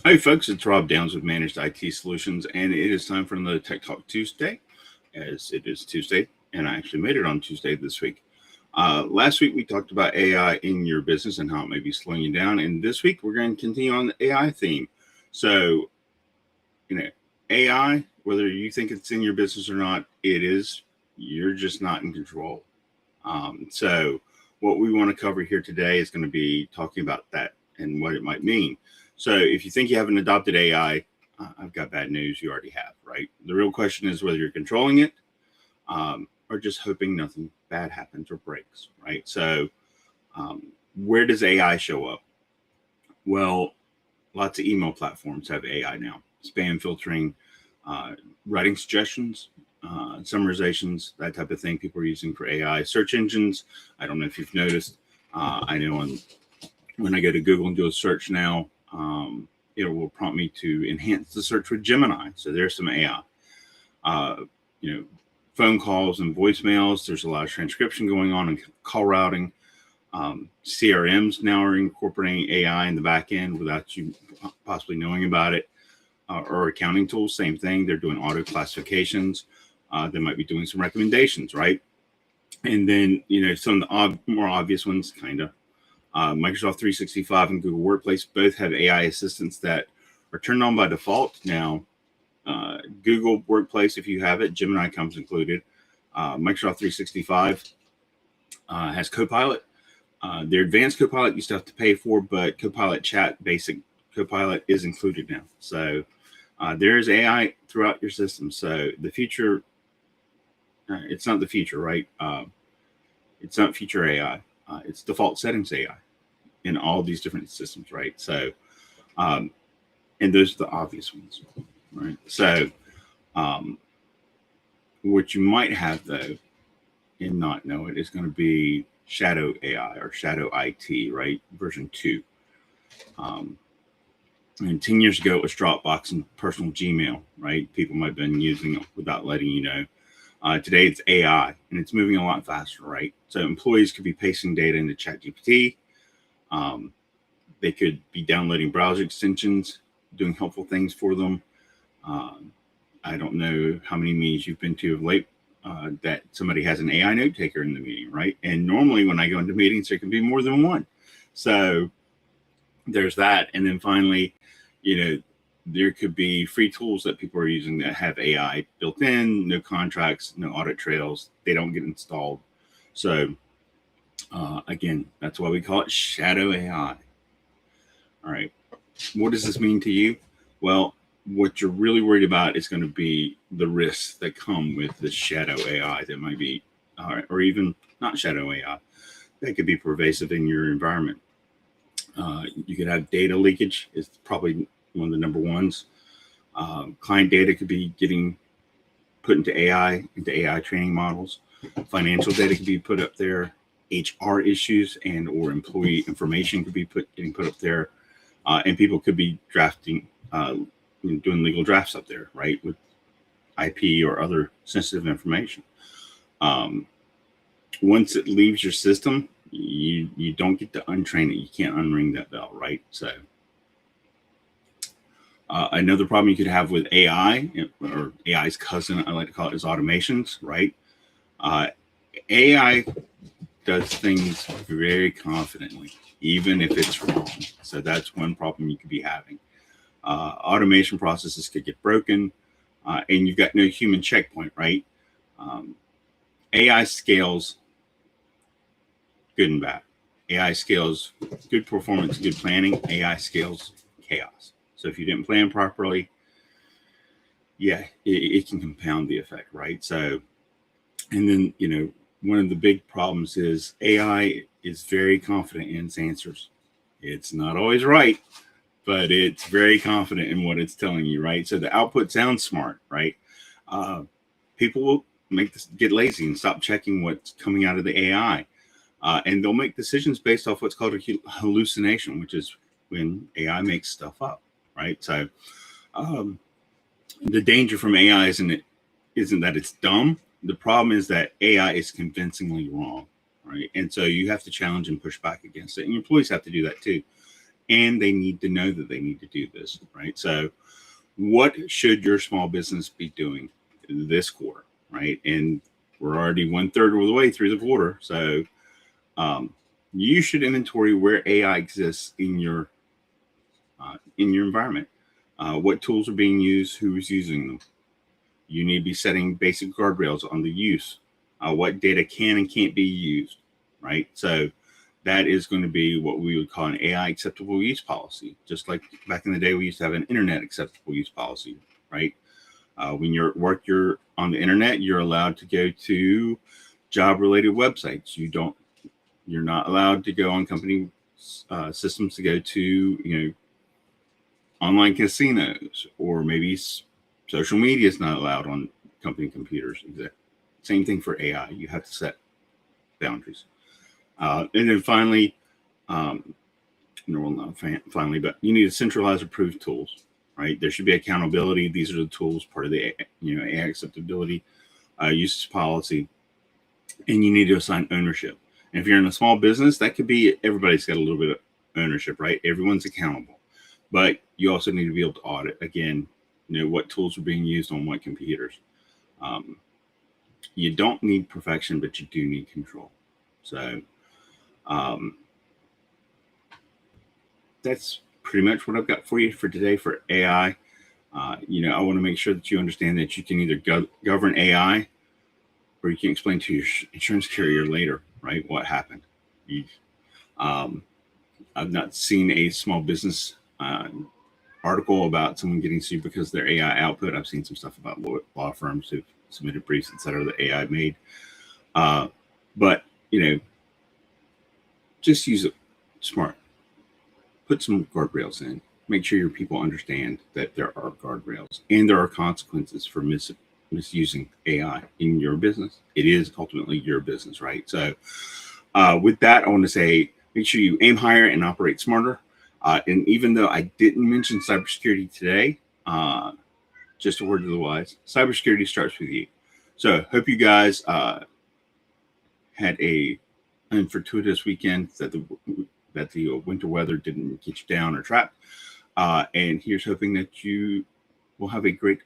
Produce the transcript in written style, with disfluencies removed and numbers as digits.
Hi, folks. It's Rob Downs with Managed IT Solutions, and it is time for another Tech Talk Tuesday, as it is Tuesday, and I actually made it on Tuesday this week. Last week, we talked about AI in your business and how it may be slowing you down, and this week, we're going to continue on the AI theme. So, you know, AI, whether you think it's in your business or not, it is. You're just not in control. So, what we want to cover here today is going to be talking about that and what it might mean. So, if you think you haven't adopted AI, I've got bad news. You already have, right? The real question is whether you're controlling it or just hoping nothing bad happens or breaks, right? So, where does AI show up? Well, lots of email platforms have AI now, spam filtering, uh, writing suggestions, summarizations, that type of thing people are using for AI. Search engines, I don't know if you've noticed. I know when I go to Google and do a search now, it will prompt me to enhance the search with Gemini. So there's some AI. Uh, you know, phone calls and voicemails, there's a lot of transcription going on and call routing. CRMs now are incorporating AI in the back end without you possibly knowing about it. Or accounting tools, same thing. They're doing auto classifications. They might be doing some recommendations, right? And then, some of the more obvious ones, kind of. Microsoft 365 and Google Workplace both have AI assistants that are turned on by default. Now, Google Workplace, if you have it, Gemini comes included. Microsoft 365 has Copilot. Their advanced Copilot you still have to pay for, but Copilot Chat, basic Copilot is included now. So there is AI throughout your system. So the future, it's not the future, right? It's not future AI. It's default settings AI in all these different systems, right? So, um, and those are the obvious ones, right? So, um, what you might have though, and not know it, is going to be shadow AI or shadow IT, right? Version 2. Um, and 10 years ago, it was Dropbox and personal Gmail, right? People might have been using it without letting you know. Today, it's AI, and it's moving a lot faster, right? So employees could be pasting data into ChatGPT. Um, they could be downloading browser extensions, doing helpful things for them. Um, I don't know how many meetings you've been to of late that somebody has an AI note taker in the meeting, right? And normally when I go into meetings, there can be more than one. So there's that. And then finally, there could be free tools that people are using that have AI built in, no contracts, no audit trails. They don't get installed. So again, that's why we call it shadow AI. All right. What does this mean to you? Well, what you're really worried about is going to be the risks that come with this shadow AI that might be, or even not shadow AI, that could be pervasive in your environment. You could have data leakage, is probably one of the number ones. Client data could be getting put into AI training models. Financial data could be put up there. HR issues and or employee information could be getting put up there, and people could be drafting, doing legal drafts up there, right, with IP or other sensitive information. Um, Once it leaves your system, you don't get to untrain it. You can't unring that bell, right? So another problem you could have with AI or AI's cousin, I like to call it, is automations, right? Uh, AI does things very confidently, even if it's wrong. So that's one problem you could be having. Automation processes could get broken, and you've got no human checkpoint, right? Um, AI scales good and bad. AI scales good performance, good planning. AI scales chaos. So if you didn't plan properly, yeah, it can compound the effect, right? So, and then, one of the big problems is AI is very confident in its answers. It's not always right, but it's very confident in what it's telling you, right? So the output sounds smart, right? Uh, People will get lazy and stop checking what's coming out of the AI. And they'll make decisions based off what's called a hallucination, which is when AI makes stuff up, right? So um, the danger from AI isn't that it's dumb. The problem is that AI is convincingly wrong, right? And so you have to challenge and push back against it, and your employees have to do that too. and they need to know that they need to do this, right? So what should your small business be doing this quarter, right? And we're already 1/3 of the way through the quarter. So you should inventory where AI exists in your environment. What tools are being used, who is using them. You need to be setting basic guardrails on the use. What data can and can't be used, right? So that is going to be what we would call an AI acceptable use policy. Just like back in the day, we used to have an internet acceptable use policy, right? When you're on the internet, you're allowed to go to job-related websites. You're not allowed to go on company systems to go to, online casinos, or maybe social media is not allowed on company computers. Same thing for AI. You have to set boundaries. And then finally, finally, but you need to centralize approved tools, right? There should be accountability. These are the tools, part of the AI acceptability usage policy, and you need to assign ownership. And if you're in a small business, that could be everybody's got a little bit of ownership, right? Everyone's accountable. But you also need to be able to audit, again, what tools are being used on what computers. You don't need perfection, but you do need control. So that's pretty much what I've got for you for today for AI. I want to make sure that you understand that you can either govern AI, or you can explain to your insurance carrier later, right, what happened. I've not seen a small business article about someone getting sued because their AI output. I've seen some stuff about law firms who've submitted briefs, et cetera, that AI made. But, just use it smart. Put some guardrails in. Make sure your people understand that there are guardrails and there are consequences for misusing AI in your business. It is ultimately your business, right? So with that, I want to say, make sure you aim higher and operate smarter. And even though I didn't mention cybersecurity today, just a word to the wise, cybersecurity starts with you. So hope you guys had a unfortuitous weekend, that the winter weather didn't get you down or trapped. And here's hoping that you will have a great